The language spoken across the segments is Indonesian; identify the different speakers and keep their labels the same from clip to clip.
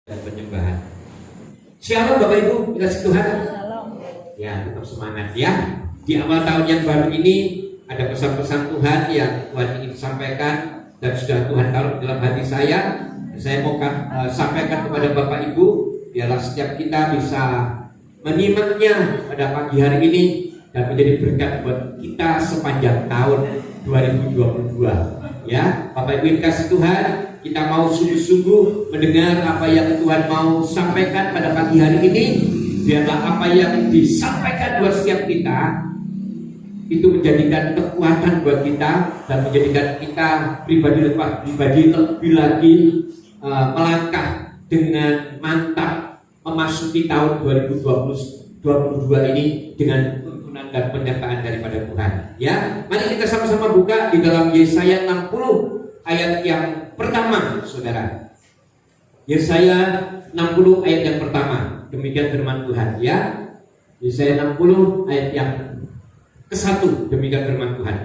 Speaker 1: dan penyembahan. Shalom Bapak Ibu, kasih Tuhan.
Speaker 2: Shalom.
Speaker 1: Ya, tetap semangat ya. Di awal tahun yang baru ini ada pesan-pesan Tuhan yang Tuhan ingin sampaikan dan sudah Tuhan taruh dalam hati saya. Saya mau sampaikan kepada Bapak Ibu, biarlah setiap kita bisa menyimaknya pada pagi hari ini dan menjadi berkat buat kita sepanjang tahun 2022. Ya, Bapak Ibu kasih Tuhan, kita mau sungguh-sungguh mendengar apa yang Tuhan mau sampaikan pada pagi hari ini. Biarlah apa yang disampaikan buat setiap kita itu menjadikan kekuatan buat kita dan menjadikan kita pribadi lebih lagi melangkah dengan mantap memasuki tahun 2022 ini dengan tuntunan dan penyertaan daripada Tuhan. Ya, mari kita sama-sama buka di dalam Yesaya 60 ayat yang pertama, saudara. Yesaya 60 ayat yang pertama. Demikian firman Tuhan, ya. Yesaya 60 ayat yang ke-1, demikian firman Tuhan.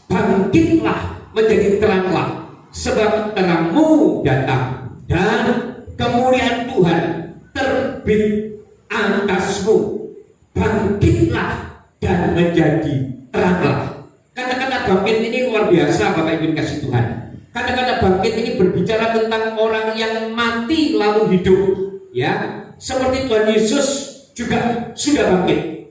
Speaker 1: Bangkitlah menjadi teranglah, sebab terangmu datang dan kemuliaan Tuhan terbit atasmu. Bangkitlah dan menjadi teranglah. Kata-kata bangkit ini luar biasa, Bapak Ibu kasih Tuhan. Kata-kata bangkit ini berbicara tentang orang yang mati lalu hidup, ya. Seperti Tuhan Yesus juga sudah bangkit.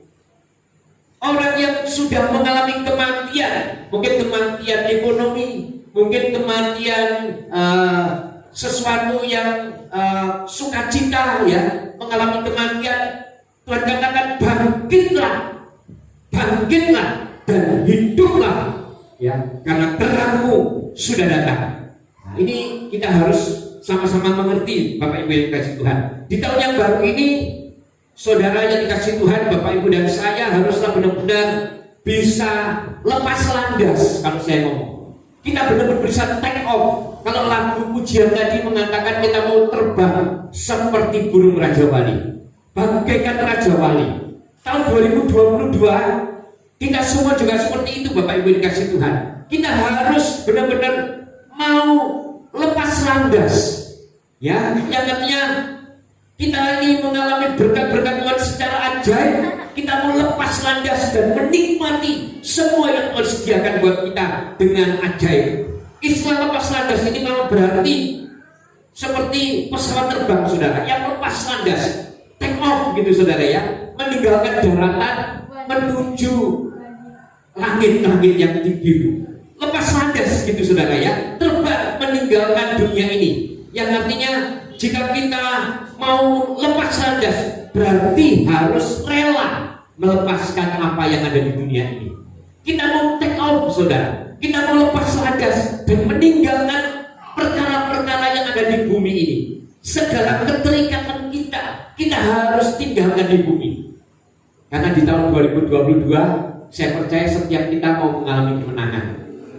Speaker 1: Orang yang sudah mengalami kematian, mungkin kematian ekonomi, mungkin kematian sesuatu yang sukacita, ya, mengalami kematian. Tuhan katakan bangkitlah, bangkitlah dan hiduplah, ya, karena terangmu sudah datang. Nah, ini kita harus sama-sama mengerti, Bapak Ibu yang dikasih Tuhan. Di tahun yang baru ini, saudara yang dikasih Tuhan, Bapak Ibu dan saya haruslah benar-benar bisa lepas landas. Kalau saya ngomong, kita benar-benar bisa take off. Kalau lagu pujian tadi mengatakan kita mau terbang seperti burung Raja Wali, bagaikan Raja Wali. Tahun 2022 kita semua juga seperti itu, Bapak Ibu dikasih Tuhan. Kita harus benar-benar mau lepas landas, ya, yang artinya kita ini mengalami berkat-berkat Tuhan secara ajaib. Kita mau lepas landas dan menikmati semua yang Tuhan sediakan buat kita dengan ajaib. Istilah lepas landas ini memang berarti seperti pesawat terbang, saudara, yang lepas landas, take off gitu, saudara, ya, meninggalkan daratan menuju langit-langit yang tinggi. Lepas landas gitu, saudara, ya, terbang meninggalkan dunia ini. Yang artinya jika kita mau lepas landas, berarti harus rela melepaskan apa yang ada di dunia ini. Kita mau take off, saudara. Kita mau lepas landas dan meninggalkan perkara-perkara yang ada di bumi ini. Segala keterikatan kita harus tinggalkan di bumi. Karena di tahun 2022, saya percaya setiap kita mau mengalami kemenangan.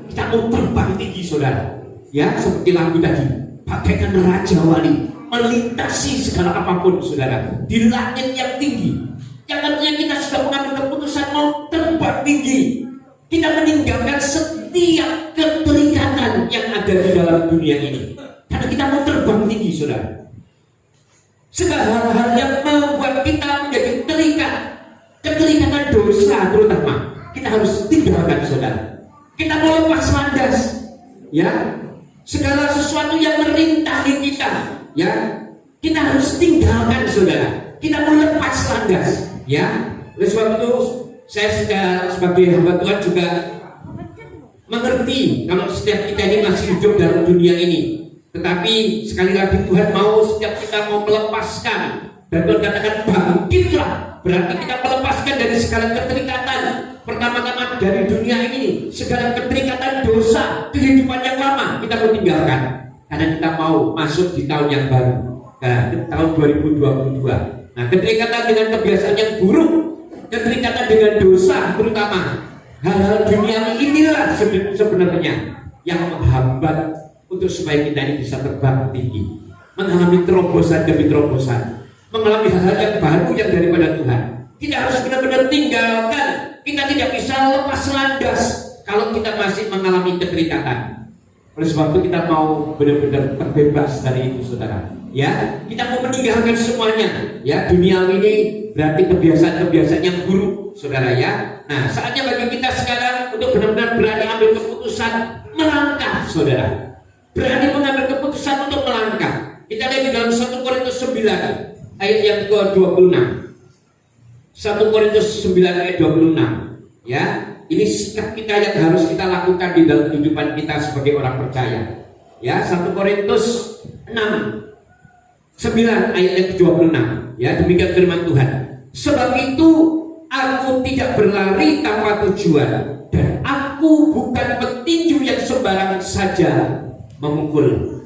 Speaker 1: Kita mau terbang tinggi, saudara. Ya, seperti lagu tadi, bagaikan Raja Wali, melintasi segala apapun, saudara, di langit yang tinggi. Yang artinya kita sudah mengambil keputusan mau terbang tinggi. Kita meninggalkan setiap keterikatan yang ada di dalam dunia ini. Karena kita mau terbang tinggi, saudara. Segala hal yang membuat kita menjadi terikat, keterikatan dosa terutama, kita harus tinggalkan, saudara. Kita mau lepas landas, ya. Segala sesuatu yang merintangi kita, ya, kita harus tinggalkan, saudara. Kita mau lepas landas, ya. Oleh sebab itu, saya sebagai hamba Tuhan juga mengerti kalau setiap kita ini masih hidup dalam dunia ini. Tetapi sekali lagi Tuhan mau setiap kita mau melepaskan, dan Tuhan katakan bangkitlah, berarti kita melepaskan dari segala keterikatan. Pertama-tama dari dunia ini, segala keterikatan dosa, kehidupan yang lama kita mau tinggalkan. Karena kita mau masuk di tahun yang baru, tahun 2022. Nah, keterikatan dengan kebiasaan yang buruk, keterikatan dengan dosa terutama, hal-hal duniawi inilah sebenarnya yang menghambat untuk supaya kita ini bisa terbang tinggi, mengalami terobosan demi terobosan, mengalami hal-hal yang baru yang daripada Tuhan. Kita harus benar-benar tinggalkan. Kita tidak bisa lepas landas kalau kita masih mengalami keterikatan. Oleh sebab itu kita mau benar-benar terbebas dari itu, saudara. Ya, kita mau meninggalkan semuanya. Ya, duniawi ini berarti kebiasaan-kebiasaan yang buruk, saudara ya. Nah, saatnya bagi kita sekarang untuk benar-benar berani ambil keputusan melangkah, saudara. Berani mengambil keputusan untuk melangkah. Kita lihat di dalam 1 Korintus 9 ayat yang ke-26. 1 Korintus 9 ayat 26. Ya, ini sikap kita yang harus kita lakukan di dalam kehidupan kita sebagai orang percaya. Ya, 1 Korintus 9 ayat yang ke-26. Ya, demikian firman Tuhan. Sebab itu aku tidak berlari tanpa tujuan, dan aku bukan petinju yang sembarang saja memukul.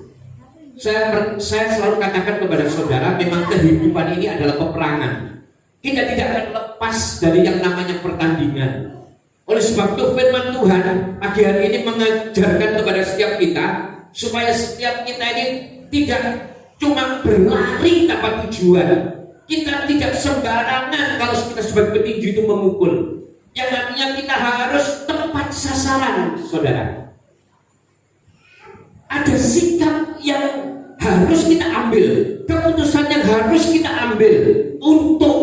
Speaker 1: Saya selalu katakan kepada saudara, memang kehidupan ini adalah peperangan. Kita tidak akan lepas dari yang namanya pertandingan. Oleh sebab itu firman Tuhan pagi hari ini mengajarkan kepada setiap kita, supaya setiap kita ini tidak cuma berlari tanpa tujuan. Kita tidak sembarangan kalau kita sebagai petinju itu memukul. Yang artinya kita harus tepat sasaran, saudara. Ada sikap yang harus kita ambil, keputusan yang harus kita ambil untuk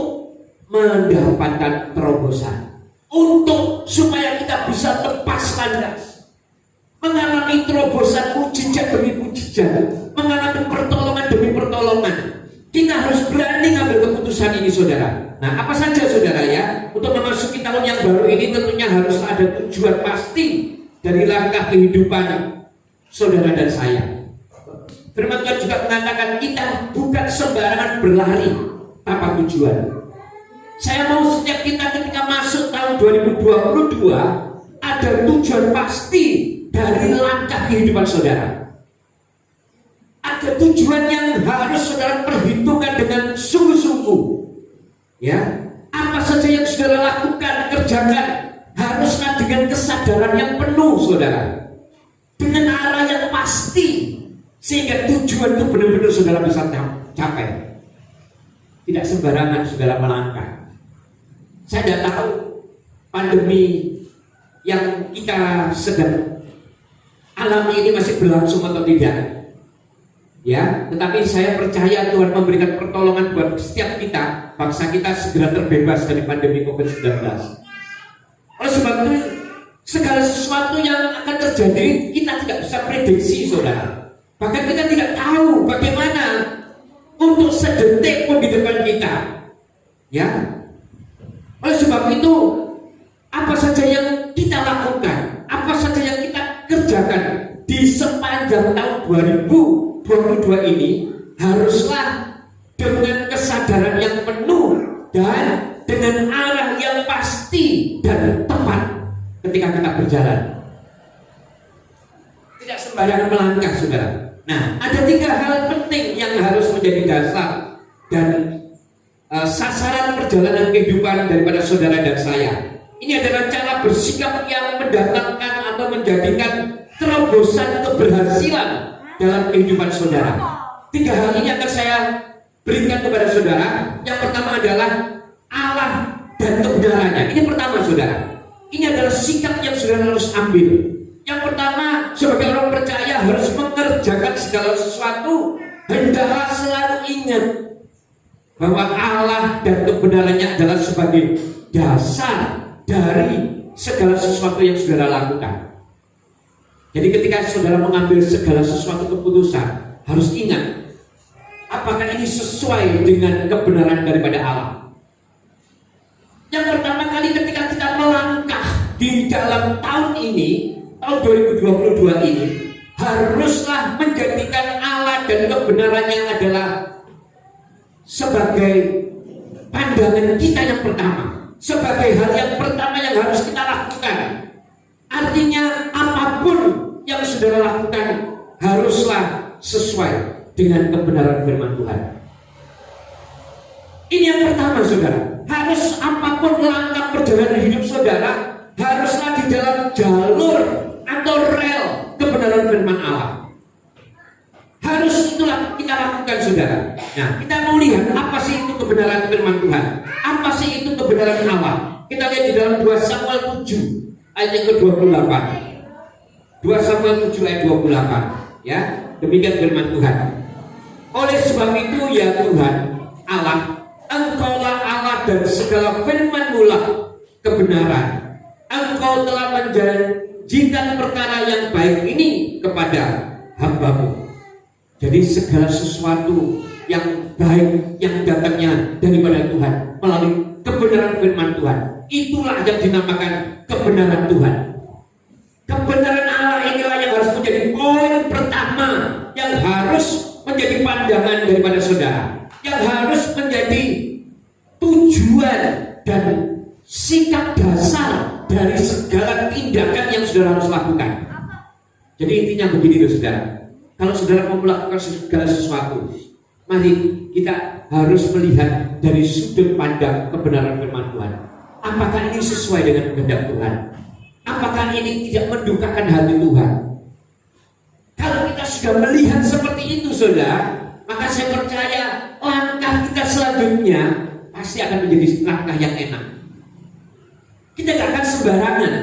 Speaker 1: mendapatkan terobosan, untuk supaya kita bisa lepas landas, mengalami terobosan mujizat demi mujizat, mengalami pertolongan demi pertolongan. Kita harus berani ngambil keputusan ini, saudara. Nah, apa saja, saudara ya, untuk memasuki tahun yang baru ini tentunya harus ada tujuan pasti dari langkah kehidupan saudara dan saya. Firman Tuhan juga mengatakan kita bukan sembarangan berlari tanpa tujuan. Saya mau setiap kita ketika masuk tahun 2022 ada tujuan pasti dari langkah kehidupan saudara. Ada tujuan yang harus saudara perhitungkan dengan sungguh-sungguh. Ya, apa saja yang saudara lakukan, kerjakan, haruslah dengan kesadaran yang penuh, saudara, dengan arah yang pasti, sehingga tujuan itu benar-benar saudara bisa capai. Tidak sembarangan saudara melangkah. Saya tidak tahu pandemi yang kita sedang alami ini masih berlangsung atau tidak. Ya, tetapi saya percaya Tuhan memberikan pertolongan buat setiap kita, bangsa kita segera terbebas dari pandemi COVID-19. Oleh sebab itu, segala sesuatu yang akan terjadi kita tidak bisa prediksi, saudara. Bahkan kita tidak tahu bagaimana untuk sedetik pun di depan kita. Ya. Oleh sebab itu, apa saja yang kita lakukan, apa saja yang kita kerjakan di sepanjang tahun 2022 ini haruslah dengan kesadaran yang penuh dan dengan arah yang pasti dan tepat ketika kita berjalan. Tidak sembarangan melangkah, saudara. Nah, ada 3 hal penting yang harus menjadi dasar dan sasaran perjalanan kehidupan daripada saudara dan saya. Ini adalah cara bersikap yang mendatangkan atau menjadikan terobosan keberhasilan dalam kehidupan saudara. 3 hal ini akan saya berikan kepada saudara. Yang pertama adalah Allah dan kebenarannya. Ini pertama, saudara. Ini adalah sikap yang saudara harus ambil. Yang pertama, sebagai orang percaya harus mengerjakan segala sesuatu, hendaklah selalu ingat bahwa Allah dan kebenarannya adalah sebagai dasar dari segala sesuatu yang saudara lakukan. Jadi ketika saudara mengambil segala sesuatu keputusan, harus ingat apakah ini sesuai dengan kebenaran daripada Allah. Yang pertama kali ketika kita melangkah di dalam tahun ini, tahun 2022 ini, haruslah menjadikan Allah dan kebenarannya adalah sebagai pandangan kita yang pertama, sebagai hal yang pertama yang harus kita lakukan. Artinya apapun yang saudara lakukan haruslah sesuai dengan kebenaran firman Tuhan. Ini yang pertama, saudara. Harus apapun langkah perjalanan hidup saudara haruslah di dalam jalur atau rel kebenaran firman Allah. Harus itulah kita lakukan, saudara. Nah, kita mau lihat apa sih itu kebenaran firman Tuhan, apa sih itu kebenaran Allah. Kita lihat di dalam 2 Samuel 7 ayat yang ke-28. 2 Samuel 7 ayat 28. Ya, demikian firman Tuhan. Oleh sebab itu ya Tuhan Allah, Engkaulah Allah dan segala firman-Mu lah kebenaran. Engkau telah menjanjikan perkara yang baik ini kepada hamba-Mu. Jadi segala sesuatu yang baik yang datangnya daripada Tuhan melalui kebenaran firman Tuhan, itulah yang dinamakan kebenaran Tuhan. Kebenaran Allah inilah yang harus menjadi poin pertama, yang harus menjadi pandangan daripada saudara, yang harus menjadi tujuan dan sikap dasar dari segala tindakan yang saudara harus lakukan. Jadi intinya begini loh saudara, kalau saudara mau melakukan segala sesuatu, mari kita harus melihat dari sudut pandang kebenaran firman Tuhan. Apakah ini sesuai dengan kehendak Tuhan? Apakah ini tidak mendukakan hati Tuhan? Kalau kita sudah melihat seperti itu saudara, maka saya percaya langkah kita selanjutnya pasti akan menjadi langkah yang enak. Kita tidak akan sembarangan.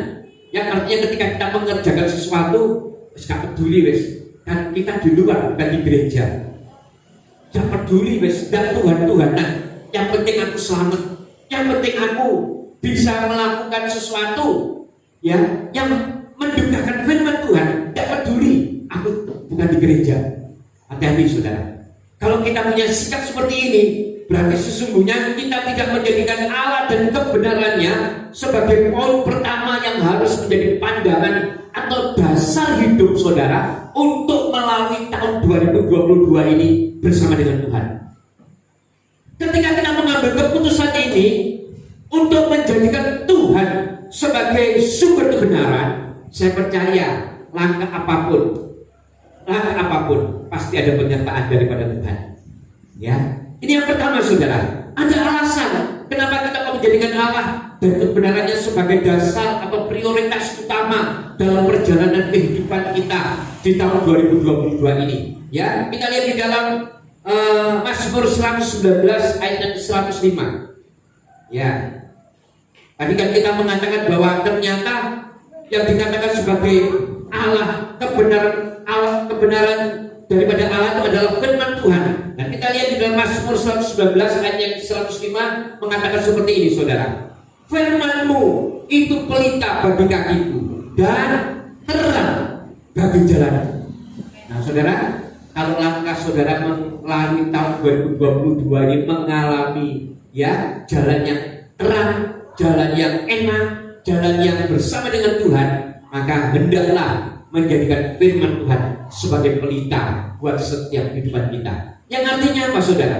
Speaker 1: Yang artinya ketika kita mengerjakan sesuatu, gak peduli wes, kan kita di luar bukan di gereja. Jangan peduli wes, dan Tuhan-Tuhanan. Yang penting aku selamat. Yang penting aku bisa melakukan sesuatu ya yang mendukakan firman Tuhan. Tidak peduli aku bukan di gereja. Hati-hati saudara. Kalau kita punya sikap seperti ini, berarti sesungguhnya kita tidak menjadikan Allah dan kebenarannya sebagai poin pertama yang harus menjadi pandangan atau dasar hidup saudara untuk melalui tahun 2022 ini bersama dengan Tuhan. Ketika kita mengambil keputusan ini untuk menjadikan Tuhan sebagai sumber kebenaran, saya percaya langkah apapun pasti ada penyertaan daripada Tuhan. Ya, ini yang pertama saudara. Ada alasan kenapa kita menjadikan Allah dan kebenarannya sebagai dasar atau prioritas utama dalam perjalanan kehidupan kita di tahun 2022 ini. Ya, kita lihat di dalam Mazmur 119 ayat 105. Ya, tadi kan kita mengatakan bahwa ternyata yang dikatakan sebagai Allah, kebenaran daripada Allah itu adalah firman Tuhan. Dan kita lihat di dalam Mazmur 119 ayat yang 105 mengatakan seperti ini saudara. Firman-Mu itu pelita bagi kakiku dan terang bagi jalan. Nah saudara, kalau langkah saudara melalui tahun 2022 ini mengalami ya jalan yang terang, jalan yang enak, jalan yang bersama dengan Tuhan, maka hendaklah menjadikan firman Tuhan sebagai pelita buat setiap kehidupan kita. Yang artinya apa saudara?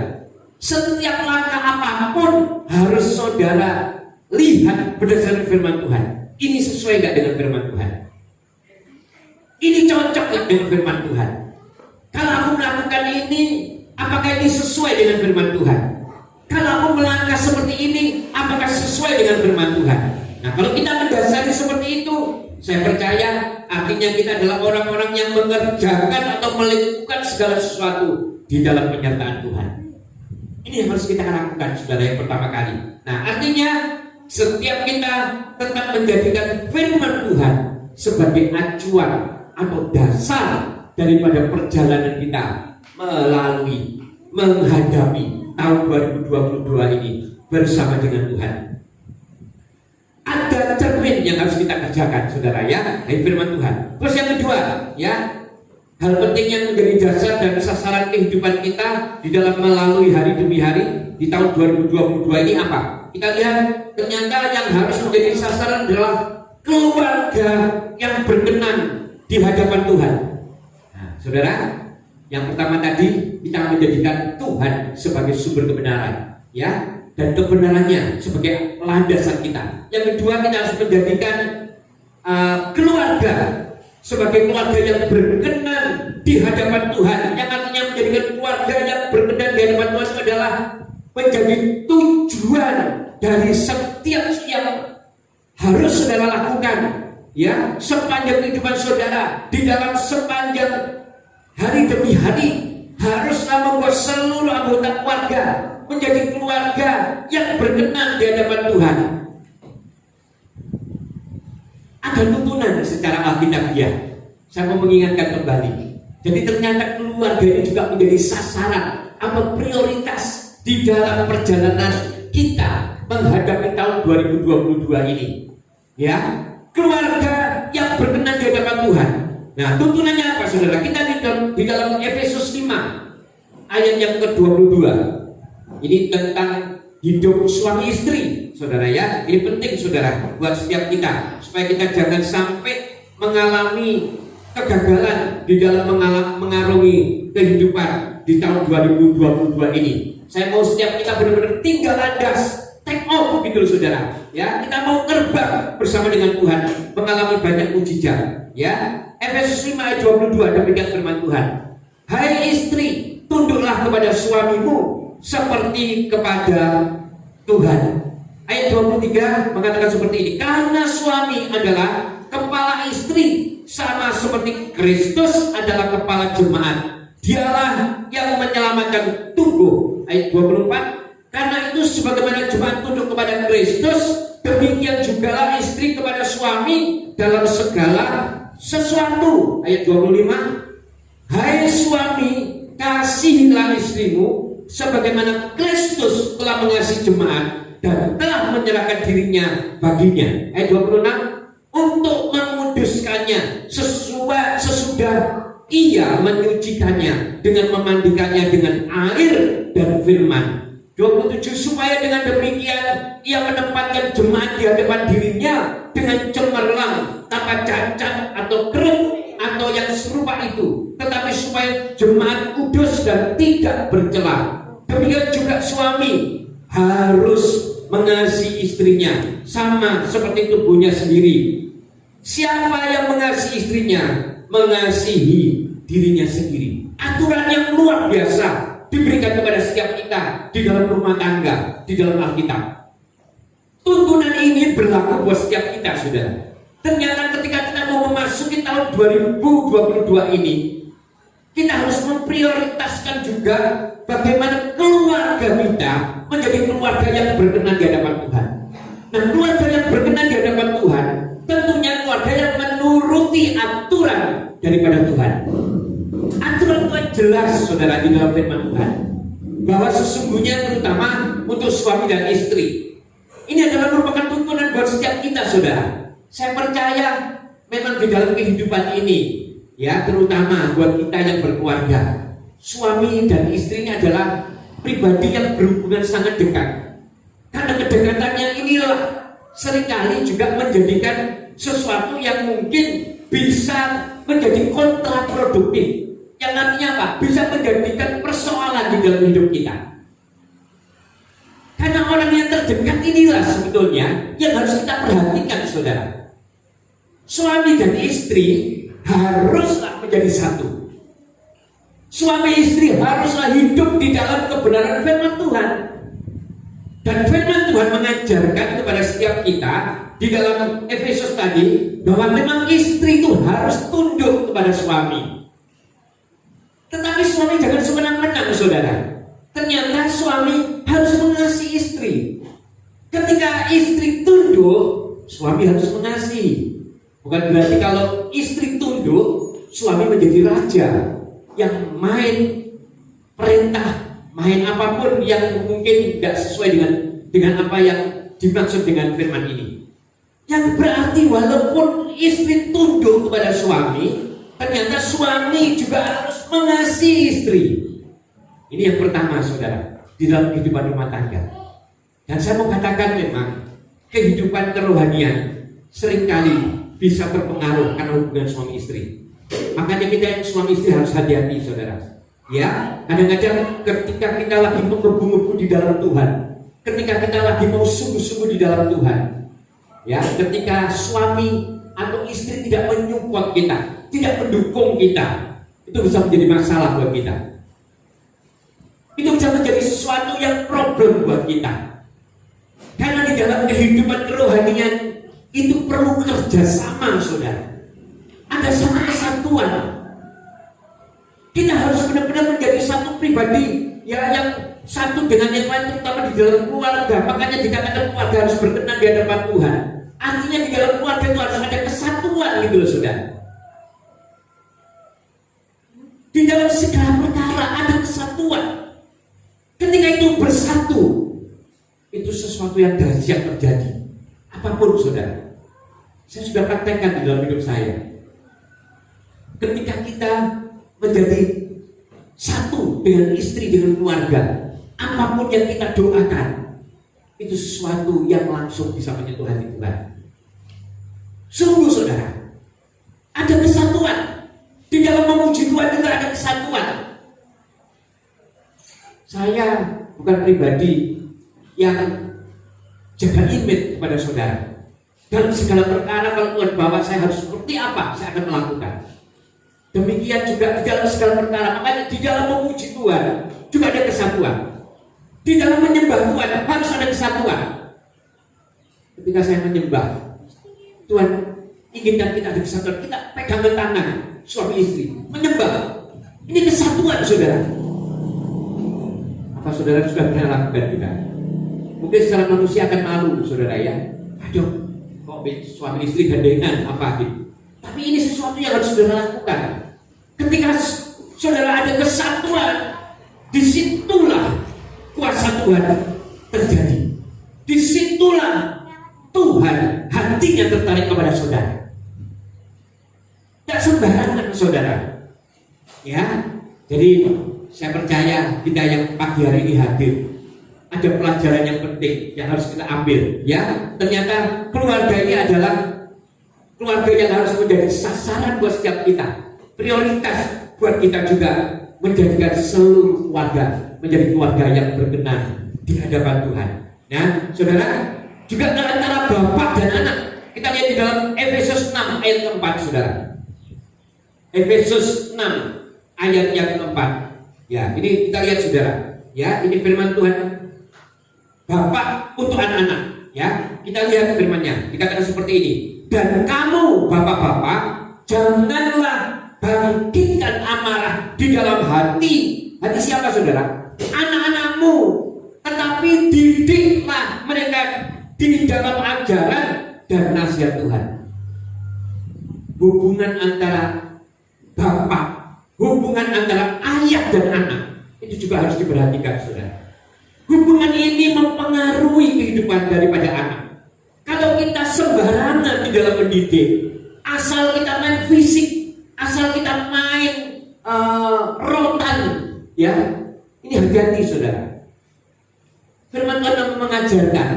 Speaker 1: Setiap langkah apapun harus saudara lihat berdasarkan firman Tuhan. Ini sesuai gak dengan firman Tuhan? Ini cocok gak dengan firman Tuhan? Kalau aku melakukan ini, apakah ini sesuai dengan firman Tuhan? Kalau aku melangkah seperti ini, apakah sesuai dengan firman Tuhan? Nah, kalau kita mendasari seperti itu, saya percaya artinya kita adalah orang-orang yang mengerjakan atau melakukan segala sesuatu di dalam penyertaan Tuhan. Ini yang harus kita lakukan, saudara, yang pertama kali. Nah, artinya setiap kita tetap menjadikan firman Tuhan sebagai acuan atau dasar daripada perjalanan kita menghadapi tahun 2022 ini bersama dengan Tuhan. Ada cermin yang harus kita kerjakan, saudara, ya, dari firman Tuhan. Terus yang kedua, ya, hal penting yang menjadi dasar dan sasaran kehidupan kita di dalam melalui hari demi hari di tahun 2022 ini apa? Kita lihat ternyata yang harus menjadi sasaran adalah keluarga yang berkenan di hadapan Tuhan. Nah, saudara, yang pertama tadi kita menjadikan Tuhan sebagai sumber kebenaran, ya, dan kebenarannya sebagai landasan kita. Yang kedua, kita harus menjadikan keluarga sebagai keluarga yang berkenan di hadapan Tuhan. Yang artinya menjadikan keluarga yang berkenan di hadapan Tuhan itu adalah menjadi tujuan dari setiap yang harus saudara lakukan, ya, sepanjang kehidupan saudara, di dalam sepanjang hari demi hari haruslah membuat seluruh anggota keluarga menjadi keluarga yang berkenan di hadapan Tuhan. Ada tuntunan secara alkitabiah Saya mau mengingatkan kembali. Jadi ternyata keluarga ini juga menjadi sasaran atau prioritas di dalam perjalanan kita menghadapi tahun 2022 ini. Ya, keluarga yang berkenan di hadapan Tuhan. Nah, tuntunannya apa, saudara? Kita di dalam Efesus 5 ayat yang ke-22. Ini tentang hidup suami istri, saudara ya. Ini penting, saudara, buat setiap kita, supaya kita jangan sampai mengalami kegagalan di dalam mengarungi kehidupan di tahun 2022 ini. Saya mau setiap kita benar-benar tinggal landas, take off gitu loh, saudara. Ya, kita mau terbang bersama dengan Tuhan, mengalami banyak mujizat. Ya, Efesus 5 ayat 22, demikian firman Tuhan. Hai istri, tunduklah kepada suamimu seperti kepada Tuhan. Ayat 23 mengatakan seperti ini. Karena suami adalah kepala istri, sama seperti Kristus adalah kepala jemaat. Dialah yang menyelamatkan tubuh. Ayat 24. Karena itu sebagaimana jemaat tunduk kepada Kristus, demikian jugalah istri kepada suami dalam segala sesuatu. Ayat 25. Hai suami, kasihilah istrimu sebagaimana Kristus telah mengasihi jemaat dan telah menyerahkan dirinya baginya. Ayat 26. Untuk menguduskannya sesudah ia menyucikannya dengan memandikannya dengan air dan firman. 27. Supaya dengan demikian ia menempatkan jemaat di hadapan dirinya dengan cemerlang, tanpa cacat atau kerut atau yang serupa itu, tetapi supaya jemaat kudus dan tidak bercela. Demikian juga suami harus mengasihi istrinya sama seperti tubuhnya sendiri. Siapa yang mengasihi istrinya mengasihi dirinya sendiri. Aturan yang luar biasa diberikan kepada setiap kita di dalam rumah tangga, di dalam Alkitab. Tuntunan ini berlaku buat setiap kita, saudara. Ternyata ketika kita mau memasuki tahun 2022 ini, kita harus memprioritaskan juga bagaimana keluarga kita menjadi keluarga yang berkenan di hadapan Tuhan. Nah, keluarga yang berkenan di hadapan Tuhan tentunya keluarga yang menuruti aturan daripada Tuhan. Aturan Tuhan jelas, saudara, di dalam firman Tuhan, bahwa sesungguhnya terutama untuk suami dan istri, ini adalah merupakan tuntunan buat setiap kita, saudara. Saya percaya memang di dalam kehidupan ini, ya, terutama buat kita yang berkeluarga, suami dan istrinya adalah pribadi yang berhubungan sangat dekat. Karena kedekatannya inilah seringkali juga menjadikan sesuatu yang mungkin bisa menjadi kontraproduktif. Yang artinya apa? Bisa menjadikan persoalan di dalam hidup kita. Karena orang yang terdekat inilah sebetulnya yang harus kita perhatikan, saudara. Suami dan istri haruslah menjadi satu. Suami istri haruslah hidup di dalam kebenaran firman Tuhan. Dan firman Tuhan mengajarkan kepada setiap kita di dalam Efesus tadi bahwa memang istri itu harus tunduk kepada suami. Tetapi suami jangan semenang-menang, saudara. Ternyata suami harus mengasihi istri. Ketika istri tunduk, suami harus mengasihi. Bukan berarti kalau istri tunduk, suami menjadi raja yang main perintah, main apapun yang mungkin tidak sesuai dengan apa yang dimaksud dengan firman ini. Yang berarti walaupun istri tunduk kepada suami, ternyata suami juga harus mengasihi istri. Ini yang pertama, saudara, di dalam kehidupan rumah tangga. Dan saya mau katakan memang kehidupan kerohanian seringkali bisa terpengaruh karena hubungan suami istri. Makanya kita yang suami istri harus hati-hati, saudara. Ya, kadang-kadang ketika kita lagi menggebu-gebu di dalam Tuhan, ketika kita lagi mau sungguh-sungguh di dalam Tuhan, ya, ketika suami atau istri tidak menyupport kita, tidak mendukung kita, itu bisa menjadi masalah buat kita. Itu bisa menjadi sesuatu yang problem buat kita. Karena di dalam kehidupan kerohanian itu perlu kerjasama, saudara. Ada satu kesatuan. Kita harus benar-benar menjadi satu pribadi, ya, yang satu dengan yang lain, terutama di dalam keluarga. Makanya dikatakan keluarga harus berkenan di hadapan Tuhan. Artinya di dalam keluarga itu harus ada kesatuan, gitu loh, saudara. Di dalam segala perkara ada kesatuan. Ketika itu bersatu, itu sesuatu yang dahsyat terjadi. Apapun saudara, saya sudah praktekkan di dalam hidup saya. Ketika kita menjadi satu dengan istri, dengan keluarga, apapun yang kita doakan, itu sesuatu yang langsung bisa menyentuh hati Tuhan. Sungguh saudara, ada kesatuan. Di dalam memuji Tuhan juga ada kesatuan. Saya bukan pribadi yang jaga image kepada saudara. Dalam segala perkara kalau Tuhan bawa saya harus seperti apa, saya akan melakukan. Demikian juga di dalam segala perkara. Makanya di dalam memuji Tuhan juga ada kesatuan. Di dalam menyembah Tuhan harus ada kesatuan. Ketika saya menyembah, Tuhan inginkan kita ada kesatuan. Kita pegangan tangan suami istri, menyembah. Ini kesatuan saudara. Apa saudara sudah pernah lakukan juga? Mungkin secara manusia akan malu saudara ya. Aduh, kok suami istri gandengan apa gitu. Tapi ini sesuatu yang harus saudara lakukan. Ketika saudara ada kesatuan, disitulah kuasa Tuhan terjadi. Disitulah Tuhan hatinya tertarik kepada saudara. Tidak sembarangan saudara. Ya, jadi saya percaya kita yang pagi hari ini hadir, ada pelajaran yang penting yang harus kita ambil. Ya, ternyata keluarga ini adalah keluarga yang harus menjadi sasaran buat setiap kita. Prioritas buat kita juga menjadikan seluruh keluarga menjadi keluarga yang berkenan di hadapan Tuhan. Nah, saudara, juga antara bapak dan anak. Kita lihat di dalam Efesus 6 ayat keempat, saudara. Efesus 6 ayat yang keempat. Ya, ini kita lihat saudara. Ya, ini firman Tuhan. Bapak untuk anak-anak. Ya, kita lihat firman-Nya. Dikatakan seperti ini. Dan kamu bapak-bapak, janganlah bangkitkan amarah di dalam hati. Hati siapa saudara? Anak-anakmu. Tetapi didiklah mereka di dalam ajaran dan nasihat Tuhan. Hubungan antara bapak, hubungan antara ayah dan anak, itu juga harus diperhatikan saudara. Hubungan ini mempengaruhi kehidupan daripada anak. Kalau kita sembarangan di dalam mendidik, asal kita main fisik, asal kita main rotan, ya, ini hati-hati saudara. Firman Tuhan mengajarkan,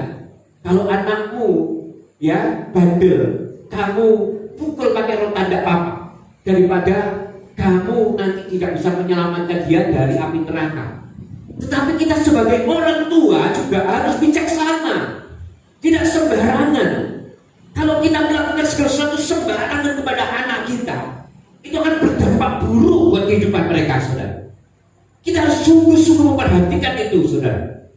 Speaker 1: kalau anakmu ya bandel, kamu pukul pakai rotan tidak apa-apa, daripada kamu nanti tidak bisa menyelamatkan dia dari api neraka. Tetapi kita sebagai orang tua juga harus bijaksana, tidak sembarangan. Kalau kita melakukan segala sesuatu sembarangan kepada anak kita, itu akan berdampak buruk buat kehidupan mereka, saudara. Kita harus sungguh-sungguh memperhatikan itu, saudara.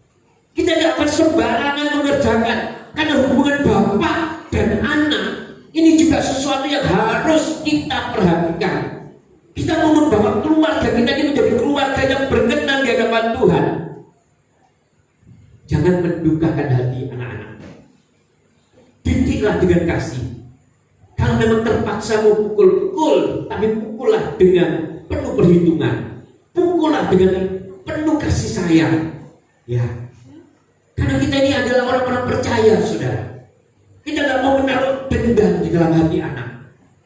Speaker 1: Kita tidak akan sembarangan mengerjakan, karena hubungan bapak dan anak ini juga sesuatu yang harus kita perhatikan. Kita mau membawa keluarga kita ini menjadi keluarga yang berkenan di hadapan Tuhan. Jangan mendukakan hati anak-anak. Didiklah dengan kasih. Kalau memang terpaksa mau pukul, tapi pukullah dengan penuh perhitungan. Pukullah dengan penuh kasih sayang. Ya. Karena kita ini adalah orang-orang percaya, saudara. Kita tidak mau menaruh dendam di dalam hati anak.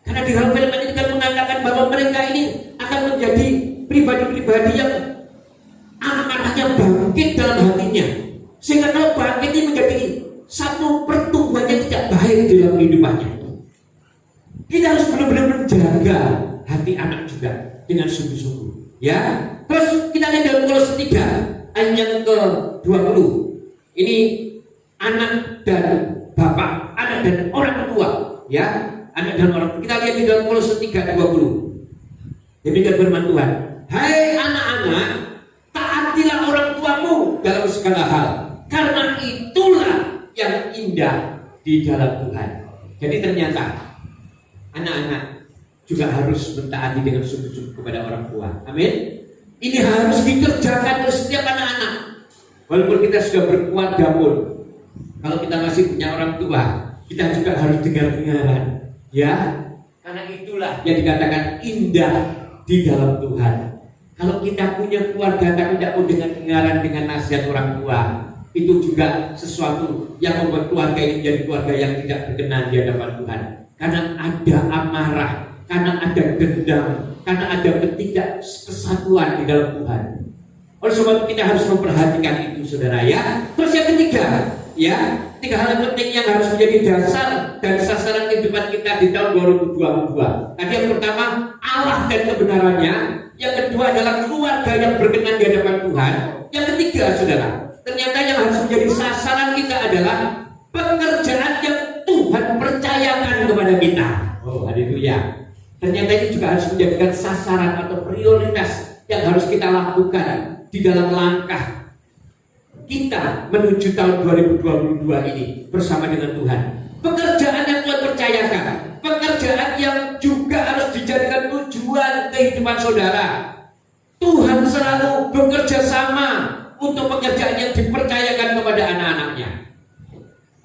Speaker 1: Karena di dalam film ini kan mengatakan bahwa mereka ini akan menjadi pribadi-pribadi yang amarahnya bangkit dalam hatinya. Sehingga kalau bangkit ini menjadi satu pertumbuhan yang tidak baik dalam kehidupannya. Kita harus benar-benar menjaga hati anak juga dengan sungguh-sungguh. Ya. Terus kita lihat dalam Kolose 3 ayat yang ke-20. Ini anak dan bapak, anak dan orang tua, ya. Anak dan orang tua. Kita lihat di dalam Kolose 3:20. Demikian firman Tuhan. Hai anak-anak, taatilah orang tuamu dalam segala hal, karena itulah yang indah di dalam Tuhan. Jadi ternyata anak-anak juga harus mentaati dengan sungguh-sungguh kepada orang tua. Amin. Ini harus dikerjakan oleh setiap anak-anak. Walaupun kita sudah berkeluarga pun, kalau kita masih punya orang tua, kita juga harus dengar-dengaran. Ya, karena itulah yang dikatakan indah di dalam Tuhan. Kalau kita punya keluarga tapi tidak mau dengar-dengaran dengan nasihat orang tua, itu juga sesuatu yang membuat keluarga ini menjadi keluarga yang tidak berkenan di hadapan Tuhan. Karena ada amarah, karena ada dendam, karena ada ketidakkesatuan di dalam Tuhan. Oleh sebab itu kita harus memperhatikan itu, saudara ya. Terus yang ketiga, ya, 3 hal yang penting yang harus menjadi dasar dan sasaran kehidupan kita di tahun 2022. Tadi yang pertama, Allah dan kebenarannya. Yang kedua adalah keluarga yang berkenan di hadapan Tuhan. Yang ketiga, saudara, ternyata yang harus menjadi sasaran kita adalah pekerjaan yang Tuhan percayakan kepada kita. Oh, haleluya. Ternyata ini juga harus menjadikan sasaran atau prioritas yang harus kita lakukan di dalam langkah kita menuju tahun 2022 ini bersama dengan Tuhan. Pekerjaan yang Tuhan percayakan, pekerjaan yang juga harus dijadikan tujuan kehidupan saudara. Tuhan selalu bekerja sama untuk pekerjaan yang dipercayakan kepada anak-anaknya.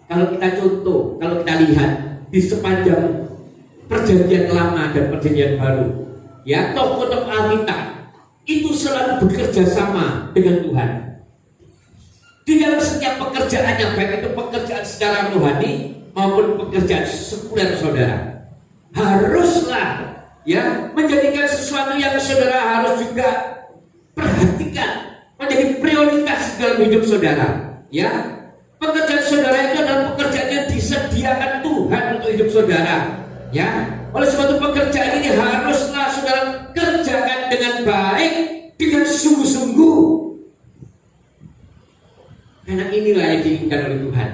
Speaker 1: Kalau kita contoh, kalau kita lihat di sepanjang perjanjian lama dan perjanjian baru, ya, tokoh-tokoh Alkitab itu selalu bekerja sama dengan Tuhan. Di dalam setiap pekerjaan yang baik itu pekerjaan secara rohani maupun pekerjaan sekuler, saudara, haruslah ya menjadikan sesuatu yang saudara harus juga perhatikan, menjadi prioritas dalam hidup saudara. Ya, pekerjaan saudara itu adalah pekerjaan yang disediakan Tuhan untuk hidup saudara. Ya, oleh sebab itu pekerjaan ini haruslah saudara kerjakan dengan baik, dengan sungguh-sungguh. Karena inilah yang diinginkan oleh Tuhan.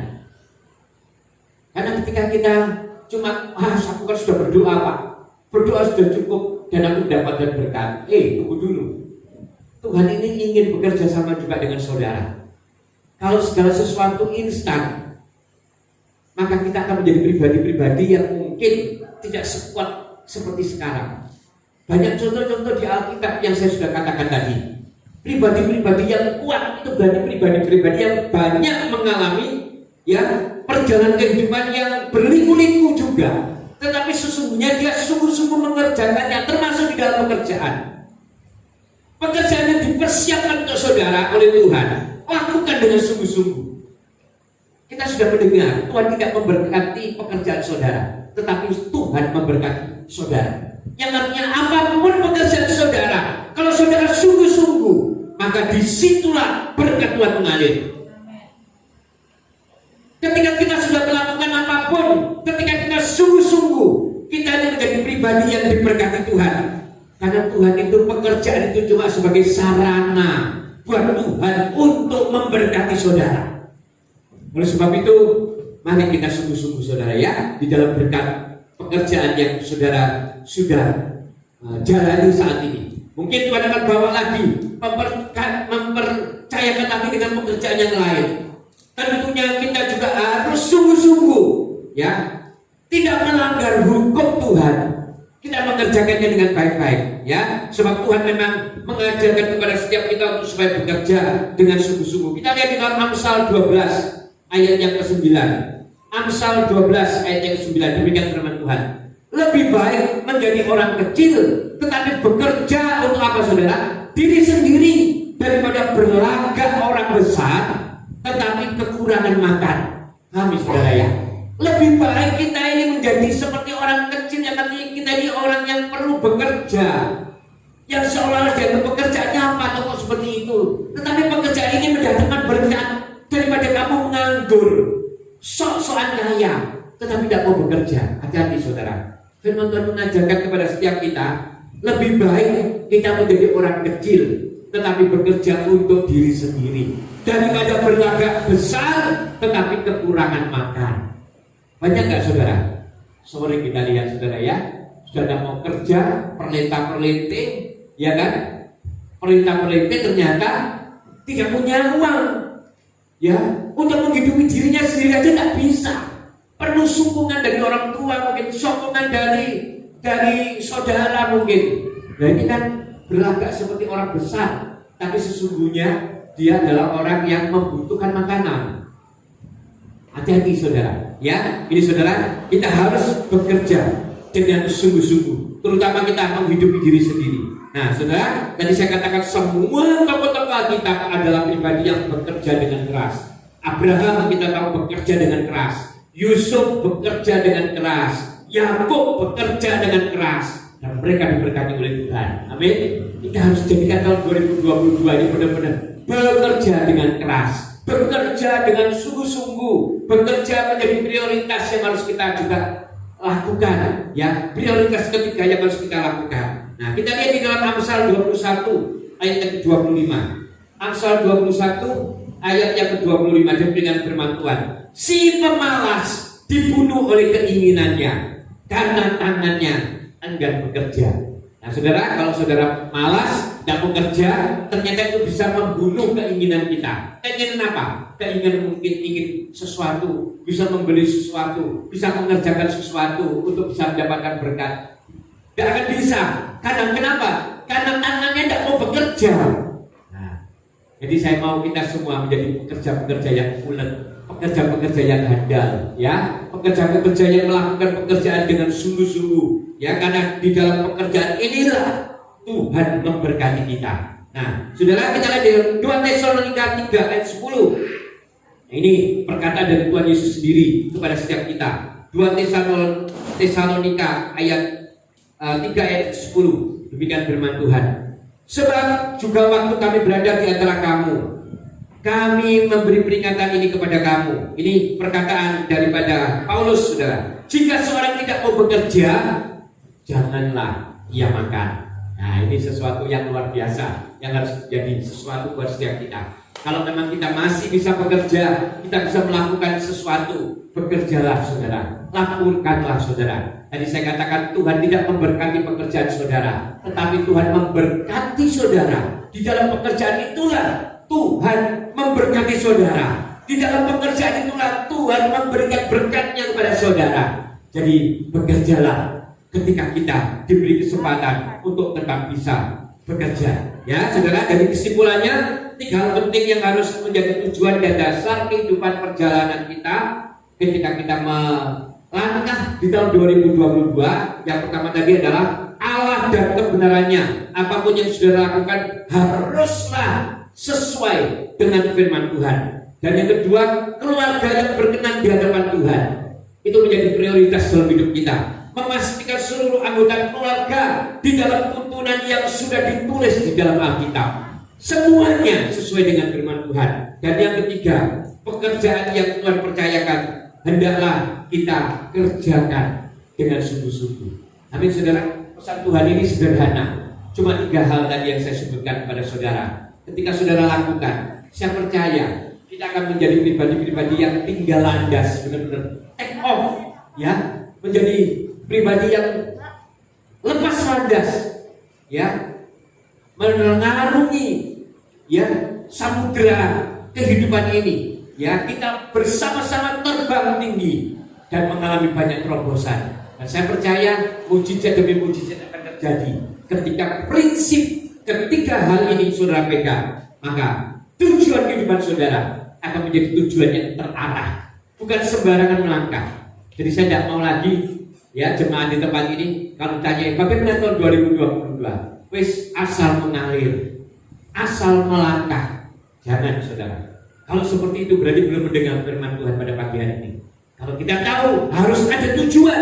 Speaker 1: Karena ketika kita cuma, aku kan sudah berdoa Pak, berdoa sudah cukup dan aku mendapatkan berkat. Tunggu dulu. Tuhan ini ingin bekerja sama juga dengan saudara. Kalau segala sesuatu instan, maka kita akan menjadi pribadi-pribadi yang mungkin tidak sekuat seperti sekarang. Banyak contoh-contoh di Alkitab yang saya sudah katakan tadi. Pribadi-pribadi yang kuat itu berarti pribadi-pribadi yang banyak mengalami ya perjalanan kehidupan yang berliku-liku juga. Tetapi sesungguhnya dia sungguh-sungguh mengerjakannya, termasuk di dalam pekerjaan. Pekerjaan yang dipersiapkan untuk saudara oleh Tuhan, lakukan dengan sungguh-sungguh. Kita sudah mendengar Tuhan tidak memberkati pekerjaan saudara, tetapi Tuhan memberkati saudara. Yang artinya apapun pekerjaan saudara, kalau saudara sungguh-sungguh, maka disitulah berkat Tuhan mengalir. Ketika kita sudah melakukan apapun, ketika kita sungguh-sungguh, kita ini menjadi pribadi yang diberkati Tuhan. Karena Tuhan itu pekerjaan itu cuma sebagai sarana buat Tuhan untuk memberkati saudara. Oleh sebab itu, mari kita sungguh-sungguh saudara ya, di dalam berkat pekerjaan yang saudara sudah jalani saat ini. Mungkin Tuhan akan bawa lagi, mempercayakan lagi dengan pekerjaan yang lain. Tentunya kita juga harus sungguh-sungguh ya, tidak melanggar hukum Tuhan. Kita mengerjakannya dengan baik-baik ya, sebab Tuhan memang mengajarkan kepada setiap kita untuk supaya bekerja dengan sungguh-sungguh. Kita lihat di dalam Amsal 12 ayat yang ke-9. Amsal 12 ayat yang ke-9, demikian firman Tuhan. Lebih baik menjadi orang kecil tetapi bekerja untuk apa saudara? Diri sendiri, daripada berlagak orang besar tetapi kekurangan makan. Kami saudara ya, lebih baik kita ini menjadi seperti orang kecil yang artinya kita ini orang yang perlu bekerja, yang seolah-olah dia pekerjaannya apa atau kok seperti itu, tetapi pekerjaan ini mendatangkan berkat daripada kamu menganggur sok-sokan kaya tetapi tidak mau bekerja. Hati-hati saudara. Firman Tuhan mengajarkan kepada setiap kita, lebih baik kita menjadi orang kecil tetapi bekerja untuk diri sendiri daripada berlagak besar tetapi kekurangan makan. Banyak nggak saudara? Sore kita lihat saudara ya, sudah mau kerja perlenta-perlente, ya kan? Perlenta-perlente ternyata tidak punya uang, ya, untuk menghidupi dirinya sendiri aja nggak bisa. Perlu sokongan dari orang tua, mungkin sokongan dari saudara mungkin. Nah ini kan berlagak seperti orang besar, tapi sesungguhnya dia adalah orang yang membutuhkan makanan. Hati-hati saudara, ya. Ini saudara, kita harus bekerja dengan sungguh-sungguh, terutama kita menghidupi diri sendiri. Nah, saudara, tadi saya katakan semua tokoh-tokoh kita adalah pribadi yang bekerja dengan keras. Abraham kita tahu bekerja dengan keras, Yusuf bekerja dengan keras, Yakub bekerja dengan keras, dan mereka diberkati oleh Tuhan. Amin. Kita harus jadikan tahun 2022 ini benar-benar bekerja dengan keras, bekerja dengan sungguh-sungguh, bekerja menjadi prioritas yang harus kita juga lakukan, ya, prioritas ketiga yang harus kita lakukan. Nah, kita lihat di dalam Amsal 21 ayat yang ke-25. Amsal 21 ayat yang ke-25 dengan firman Tuhan. Si pemalas dibunuh oleh keinginannya karena tangannya enggan bekerja. Nah, saudara, kalau saudara malas, tidak bekerja, ternyata itu bisa membunuh keinginan kita. Keinginan apa? Keinginan mungkin ingin sesuatu, bisa membeli sesuatu, bisa mengerjakan sesuatu untuk bisa mendapatkan berkat. Tidak akan bisa. Karena kenapa? Karena tangannya tidak mau bekerja. Nah, jadi saya mau kita semua menjadi pekerja-pekerja yang ulet, pekerja-pekerja yang handal, ya, pekerja-pekerja yang melakukan pekerjaan dengan sungguh-sungguh, ya, karena di dalam pekerjaan inilah Tuhan memberkati kita. Nah, saudara, kita lihat di 2 Tesalonika 3 ayat 10. Ini perkataan dari Tuhan Yesus sendiri kepada setiap kita. 2 Tesalonika ayat 3 ayat 10. Demikian firman Tuhan. Sebab juga waktu kami berada di antara kamu, kami memberi peringatan ini kepada kamu. Ini perkataan daripada Paulus, saudara. Jika seorang tidak mau bekerja, janganlah ia makan. Nah, ini sesuatu yang luar biasa, yang harus jadi sesuatu buat setiap kita. Kalau memang kita masih bisa bekerja, kita bisa melakukan sesuatu, bekerjalah saudara, lakukanlah saudara. Tadi saya katakan Tuhan tidak memberkati pekerjaan saudara, tetapi Tuhan memberkati saudara. Di dalam pekerjaan itulah Tuhan memberkati saudara. Di dalam pekerjaan itulah Tuhan memberikan berkatnya kepada saudara. Jadi bekerjalah ketika kita diberi kesempatan untuk tetap bisa bekerja. Ya, saudara, dari kesimpulannya 3 hal penting yang harus menjadi tujuan dan dasar kehidupan perjalanan kita ketika kita melangkah di tahun 2022. Yang pertama tadi adalah Allah dan kebenarannya. Apapun yang saudara lakukan haruslah sesuai dengan firman Tuhan. Dan yang kedua, keluarga yang berkenan di hadapan Tuhan. Itu menjadi prioritas dalam hidup kita. Memastikan seluruh anggota keluarga di dalam tuntunan yang sudah ditulis di dalam Alkitab, semuanya sesuai dengan firman Tuhan. Dan yang ketiga, pekerjaan yang Tuhan percayakan hendaklah kita kerjakan dengan sungguh-sungguh. Amin, saudara. Pesan Tuhan ini sederhana, cuma 3 hal tadi yang saya sebutkan kepada saudara. Ketika saudara lakukan, saya percaya kita akan menjadi pribadi-pribadi yang tinggal landas, benar-benar take off, ya, menjadi pribadi yang lepas landas, ya, mengarungi, ya, samudera kehidupan ini, ya, kita bersama-sama terbang tinggi dan mengalami banyak terobosan. Dan saya percaya mujizat demi mujizat akan terjadi ketika prinsip ketiga hal ini saudara pegang, maka tujuan kehidupan saudara akan menjadi tujuan yang terarah, bukan sembarangan melangkah. Jadi saya tidak mau lagi, ya, jemaat di tempat ini kalau tanya bagaimana tahun 2022, wis asal mengalir, asal melangkah. Jangan, saudara. Kalau seperti itu berarti belum mendengar firman Tuhan pada pagi hari ini. Kalau kita tahu harus ada tujuan,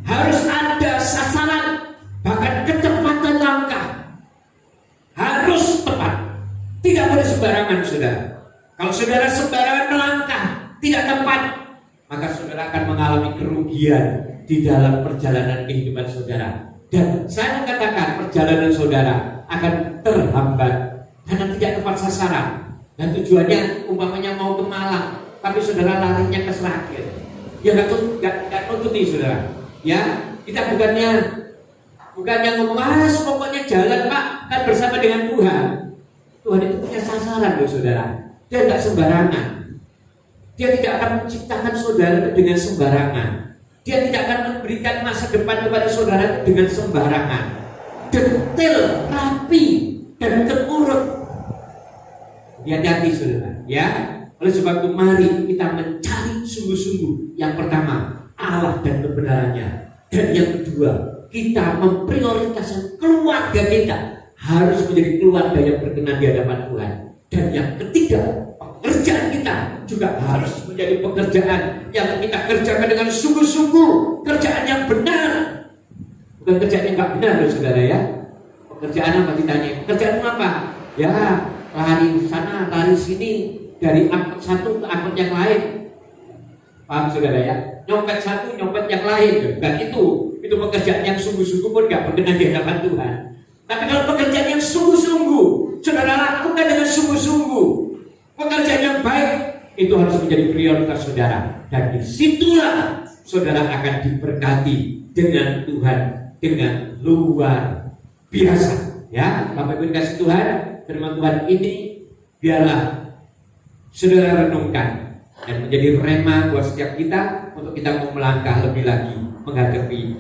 Speaker 1: harus ada sasaran, bahkan kecepatan langkah harus tepat, tidak boleh sembarangan, saudara. Kalau saudara sembarangan melangkah tidak tepat, maka saudara akan mengalami kerugian di dalam perjalanan kehidupan saudara. Dan saya mengatakan perjalanan saudara akan terhambat karena tidak tepat sasaran. Dan tujuannya umpamanya mau ke Malang, tapi saudara larinya ke Seragen. Ya nggak nututi, saudara. Ya, kita bukannya ngomong pokoknya jalan Pak, kan bersama dengan Tuhan. Tuhan itu punya sasaran loh, saudara. Dia nggak sembarangan. Dia tidak akan menciptakan saudara dengan sembarangan. Dia tidak akan memberikan masa depan kepada saudara dengan sembarangan. Detail, rapi, dan terurut. Hati-hati, saudara, ya. Oleh sebab itu mari kita mencari sungguh-sungguh. Yang pertama, Allah dan kebenarannya. Dan yang kedua, kita memprioritaskan keluarga kita harus menjadi keluarga yang berkenan di hadapan Tuhan. Dan yang ketiga, pekerjaan kita juga harus menjadi pekerjaan yang kita kerjakan dengan sungguh-sungguh, kerjaan yang benar, bukan kerjaan yang nggak benar, loh saudara ya. Pekerjaan apa ditanya? Pekerjaanmu apa? Ya, lari sana, lari sini, dari angkot satu ke angkot yang lain. Paham saudara ya? Nyopet satu, nyopet yang lain. Dan itu pekerjaan yang sungguh-sungguh pun nggak berkenan di hadapan Tuhan. Tapi kalau pekerjaan yang sungguh-sungguh, saudara lakukan dengan sungguh-sungguh, pekerjaan yang baik, itu harus menjadi prioritas saudara. Dan disitulah saudara akan diberkati dengan Tuhan dengan luar biasa. Ya, Bapak Ibu dikasih Tuhan, firman Tuhan ini biarlah saudara renungkan dan menjadi rema buat setiap kita untuk kita mau melangkah lebih lagi menghadapi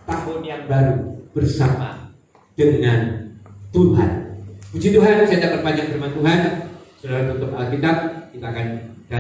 Speaker 1: tahun yang baru bersama dengan Tuhan. Puji Tuhan, saya tak berpanjang firman Tuhan. Saudara tutup Alkitab, kita akan